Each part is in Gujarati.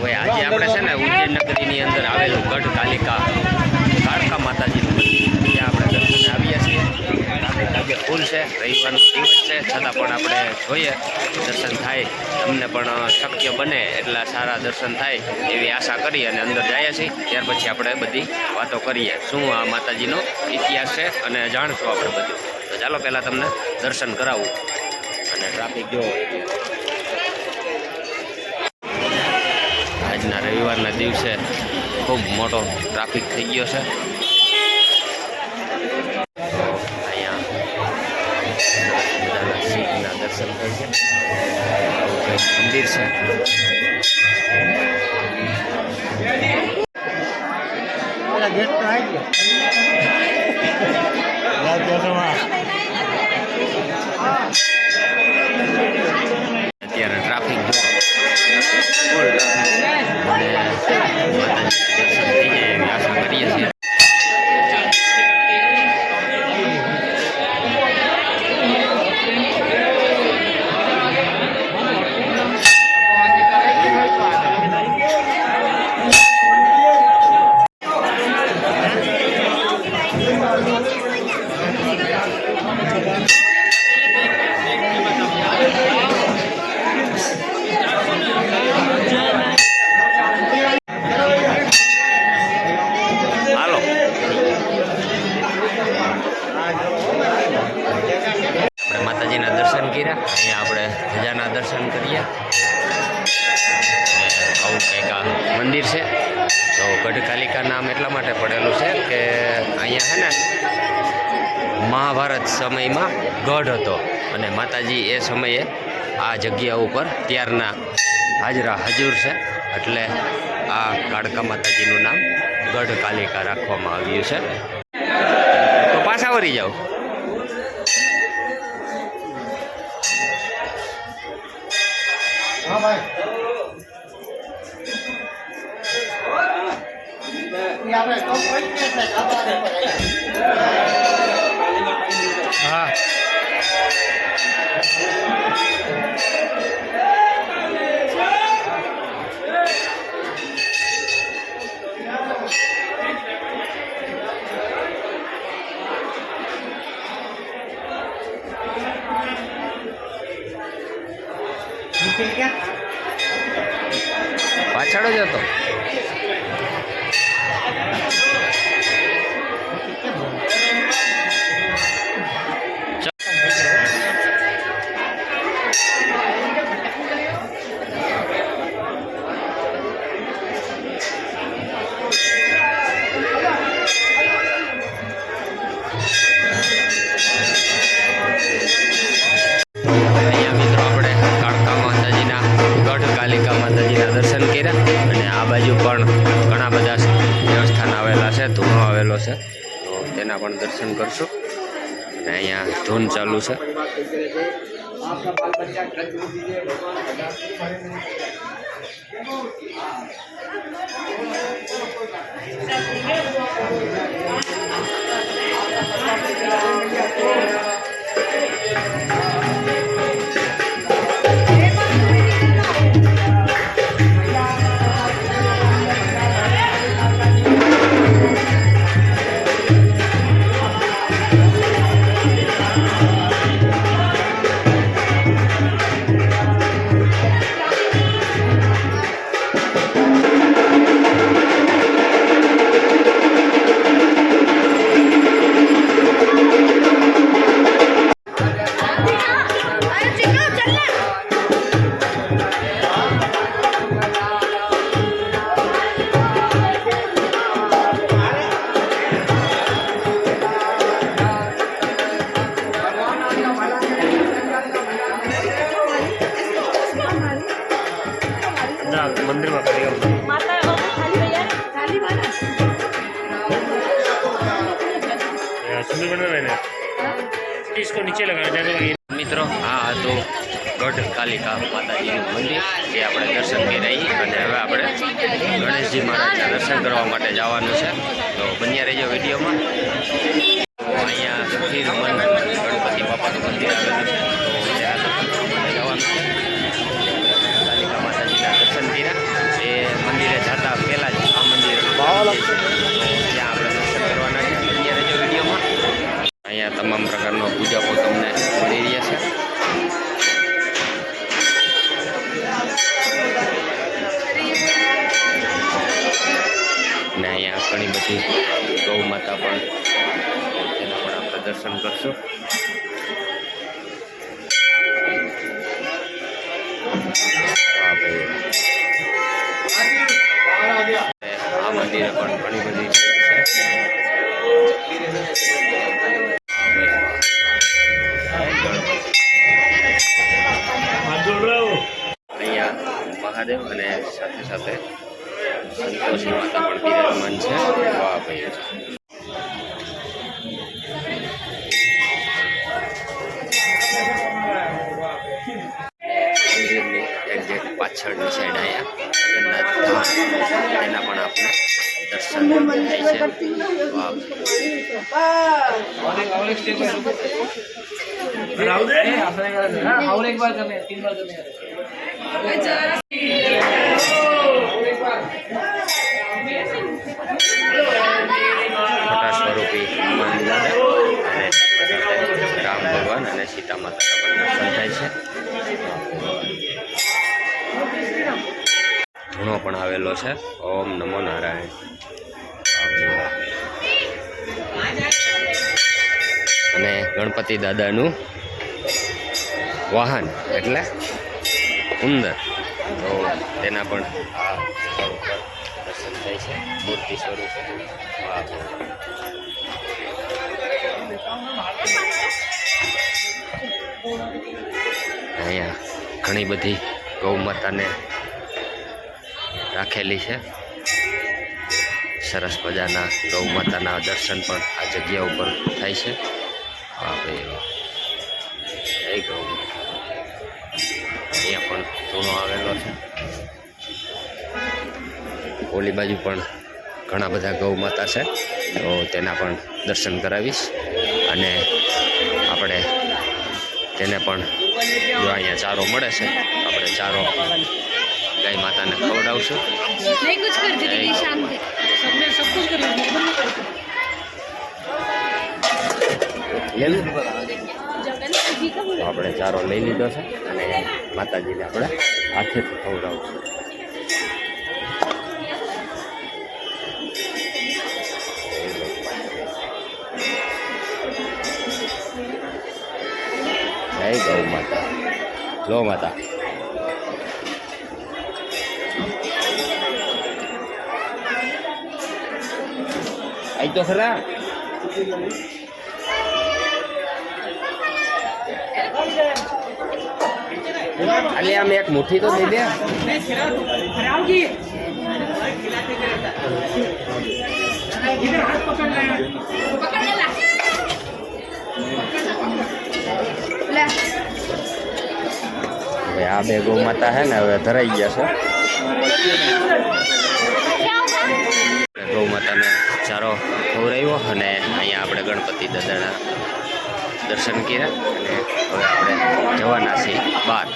ભાઈ આજે આપણે છે ને ઉજ્જૈન નગરીની અંદર આવેલું ગઢ કાલિકા કાળકા માતાજીનું મંદિર ત્યાં આપણે દર્શને આવ્યા છીએ. આજે ફૂલ છે, રવિવારનો દિવસ છે, છતાં પણ આપણે જોઈએ દર્શન થાય, તમને પણ શક્ય બને એટલા સારા દર્શન થાય એવી આશા કરી અને અંદર જઈએ છીએ. ત્યાર પછી આપણે બધી વાતો કરીએ શું આ માતાજીનો ઇતિહાસ છે અને જાણશું આપણે બધું. તો ચાલો પહેલાં તમને દર્શન કરાવું. અને ટ્રાફિક જો આજના રવિવારના દિવસે ખૂબ મોટો ટ્રાફિક થઈ ગયો છે. અહીંયા શિવના દર્શન થાય છે. મંદિર છે. અત્યારે ટ્રાફિક જો ફૂલ અને માતાજી દર્શન થઈ જાય એવી આશા કરીએ છીએ. માતાજીના દર્શન કર્યા. અહીંયા આપણે ધજાના દર્શન કરીએ. આવું કંઈક આ મંદિર છે. તો ગઢ કાલિકા નામ એટલા માટે પડેલું છે કે અહીંયા છે ને મહાભારત સમયમાં ગઢ હતો અને માતાજી એ સમયે આ જગ્યા ઉપર ત્યારના હાજર છે, એટલે આ કાળકા માતાજીનું નામ ગઢ કાલિકા રાખવામાં આવ્યું છે. તો પાછા વળી જાઓ. હા પાછળ જ હતો. કાલિકા માતાજીના દર્શન કર્યા અને આ બાજુ પણ ઘણા બધા દેવસ્થાન આવેલા છે, ધૂણો આવેલો છે, તો તેના પણ દર્શન કરશું. અને અહીંયા ધૂન ચાલુ છે. मंदिर में इसको नीचे लगाना. મિત્રો આ હતું ગઢ કાલિકા માતાજીનું મંદિર જે આપણે દર્શન કરી અને હવે આપણે ગણેશજી મહારાજના દર્શન કરવા માટે જવાનું છે. તો બન્યા રહેજો વિડીયોમાં. અહીંયા સ્થિર મન ગણપતિ બાપાનું મંદિર આવેલું છે, તો ત્યાં દર્શન કરવા માટે જવાનું છે. કાલિકા માતાજીના દર્શન કર્યા એ અને અહીંયા ઘણી બધી ગૌ માતા પણ તેના પણ આપણે દર્શન કરશું. હા ભાઈ, આ મંદિરે પણ ઘણી બધી અહીંયા મહાદેવ અને સાથે સાથે સંતોષી માતા પણ બિરાજમાન છે. વાહ ભાઈ, મંદિરની એક્ઝેક્ટ પાછળની સાઈડ અહીંયા જગન્નાથ ધામ એના પણ આપણે દર્શન થાય છે. વાહ, મોટા સ્વરૂપી હનુમાન દાદા અને રામ ભગવાન અને સીતા માતાના પણ દર્શન થાય છે. ધૂણો પણ આવેલો છે. ઓમ નમો નારાયણ. અને ગણપતિ દાદાનું વાહન એટલે ઉંદર, તો તેના પણ આ સ્થળ ઉપર દર્શન થાય છે મૂર્તિ સ્વરૂપે. અહીંયા ઘણી બધી ગૌ માતાને રાખેલી છે. સરસ મજાના ગૌ માતાના દર્શન પણ આ જગ્યા ઉપર થાય છે. હા ભાઈ, જય ગૌ માતા. અહીંયા પણ ધૂણો આવેલો છે. ઓલી બાજુ પણ ઘણા બધા ગૌ માતા છે, તો તેના પણ દર્શન કરાવીશ. અને આપણે તેને પણ જો અહીંયા ચારો મળે છે, આપણે ચારો ગાય માતાને ખવડાવશું. આપણે ચારો લઈ લીધો છે અને માતાજીને આપણે હાથેથી ખવડાવશું. જય ગૌ માતા. લો માતા, આઈ તો ખરા. અલે આમ એક મુઠ્ઠી તો દઈ દે. હવે આ બે ગૌ માતા છે ને હવે ધરાઈ ગયા છે. ગૌ માતાને ચારો ખવડાવ્યો અને અહીંયા આપણે ગણપતિ દાદાના દર્શન કર્યા અને હવે આપણે જવાના છીએ બહાર.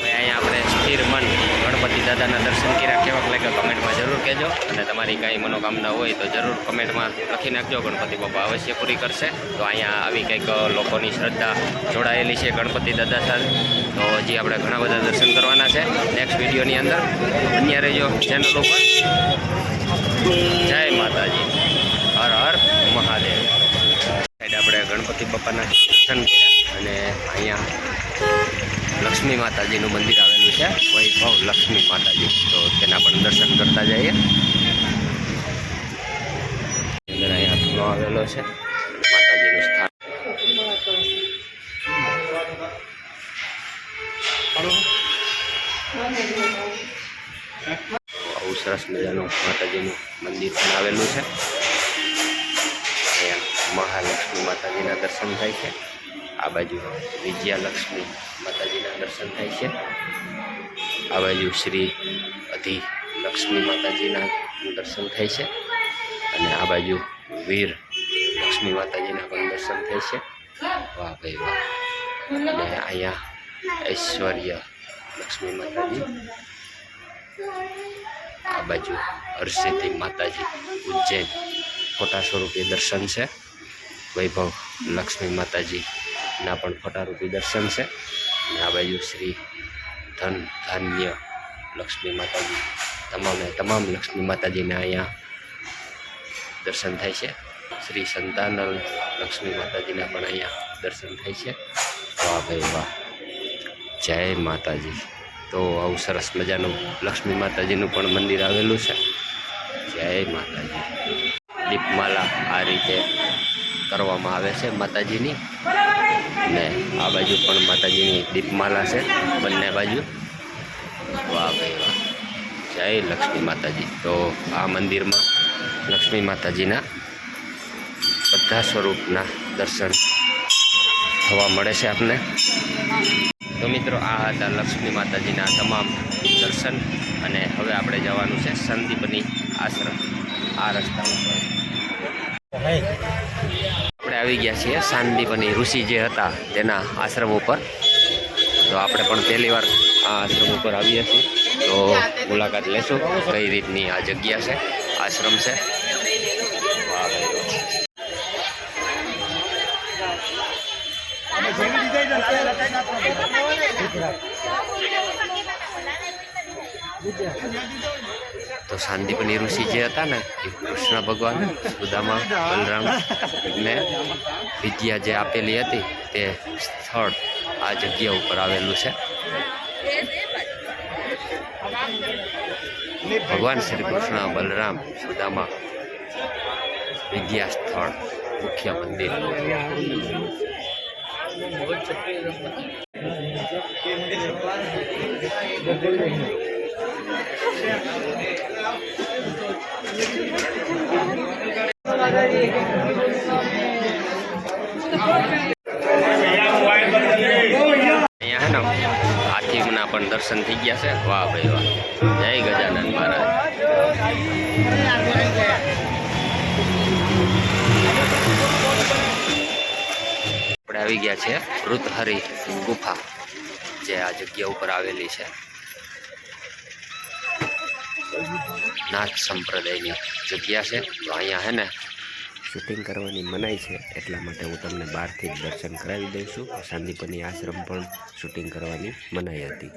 અહીંયા આપણે સ્થિર મન ગણપતિ દાદાના દર્શન કર્યા કેવાક લાગ્યા કમેન્ટમાં જરૂર કહેજો. અને તમારી કાંઈ મનોકામના હોય તો જરૂર કમેન્ટમાં લખી નાખજો. ગણપતિ બાપા અવશ્ય પૂરી કરશે. તો અહીંયા આવી કંઈક લોકોની શ્રદ્ધા જોડાયેલી છે ગણપતિ દાદા સાથે. તો હજી આપણે ઘણા બધા દર્શન કરવાના છે નેક્સ્ટ વિડીયોની અંદર. બન્યા રહેજો ચેનલ ઉપર. જય માતાજી, હર હર મહાદેવ. આપણે ગણપતિ બાપાના દર્શન કર્યા અને અહીંયા લક્ષ્મી માતાજીનું મંદિર આવેલું છે, વૈભવ લક્ષ્મી માતાજી. તો તેના પણ દર્શન કરતા જઈએ. અંદર અહીંયા ધૂણો આવેલો છે, માતાજીનું સ્થાન. બહુ સરસ મજાનું માતાજીનું મંદિર પણ આવેલું છે. મહાલક્ષ્મી માતાજીના દર્શન થાય છે. આ બાજુ વિજયાલક્ષ્મી માતાજીના દર્શન થાય છે. આ બાજુ શ્રી અધિલક્ષ્મી માતાજીના દર્શન થાય છે. અને આ બાજુ વીર લક્ષ્મી માતાજીના પણ દર્શન થાય છે. વાહ ભાઈ વાહ. અને અહીંયા ઐશ્વર્ય લક્ષ્મી માતાજી. આ બાજુ હરસિદ્ધિ માતાજી ઉજ્જૈન ફોટા સ્વરૂપે દર્શન છે. વૈભવ લક્ષ્મી માતાજીના પણ ફોટારૂપી દર્શન છે. અને આ બાજુ શ્રી ધન ધાન્ય લક્ષ્મી માતાજી તમામે તમામ લક્ષ્મી માતાજીને અહીંયા દર્શન થાય છે. શ્રી સંતાનલ લક્ષ્મી માતાજીના પણ અહીંયા દર્શન થાય છે. વાહ ભાઈ વાહ, જય માતાજી. તો આવું સરસ મજાનું લક્ષ્મી માતાજીનું પણ મંદિર આવેલું છે. જય માતાજી. દીપમાલા આ રીતે કરવામાં આવે છે માતાજીની, ને આ બાજુ પણ માતાજીની દીપમાલા છે બંને બાજુ. વાહ ભાઈ વાહ, જય લક્ષ્મી માતાજી. તો આ મંદિરમાં લક્ષ્મી માતાજીના બધા સ્વરૂપના દર્શન થવા મળે છે આપને. તો મિત્રો આ હતા લક્ષ્મી માતાજીના તમામ દર્શન, અને હવે આપણે જવાનું છે સંદીપની આશ્રમ. આ રસ્તા ઉપર આપણે આવી ગયા છીએ સાંદીપની ઋષિ જે હતા તેના આશ્રમ ઉપર. તો આપણે પણ પહેલી વાર આ આશ્રમ ઉપર આવીએ છીએ, તો મુલાકાત લેશું કઈ રીતની આ જગ્યા છે, આશ્રમ છે. તો સાંદીપની ઋષિ જે હતા ને એ કૃષ્ણ ભગવાન, સુદામા, બલરામ ને વિદ્યા જે આપેલી હતી તે સ્થળ આ જગ્યા ઉપર આવેલું છે. ભગવાન શ્રી કૃષ્ણ, બલરામ, સુદામા વિદ્યા સ્થળ મુખ્ય મંદિર. અહીંયા હે ને હાથીના પણ દર્શન થઈ ગયા છે. વાહ ભાઈ વાહ, જય ગજાનન મહારાજ. આપણે આવી ગયા છે વૃતહરી ગુફા, જે આ જગ્યા ઉપર આવેલી છે. નાથ સંપ્રદાયની જગ્યા છે. તો અહીંયા હે ને શૂટિંગ કરવાની મનાઈ છે, એટલા માટે હું તમને બહારથી જ દર્શન કરાવી દઉં છું. સાંદીપની આશ્રમ પણ શૂટિંગ કરવાની મનાઈ હતી.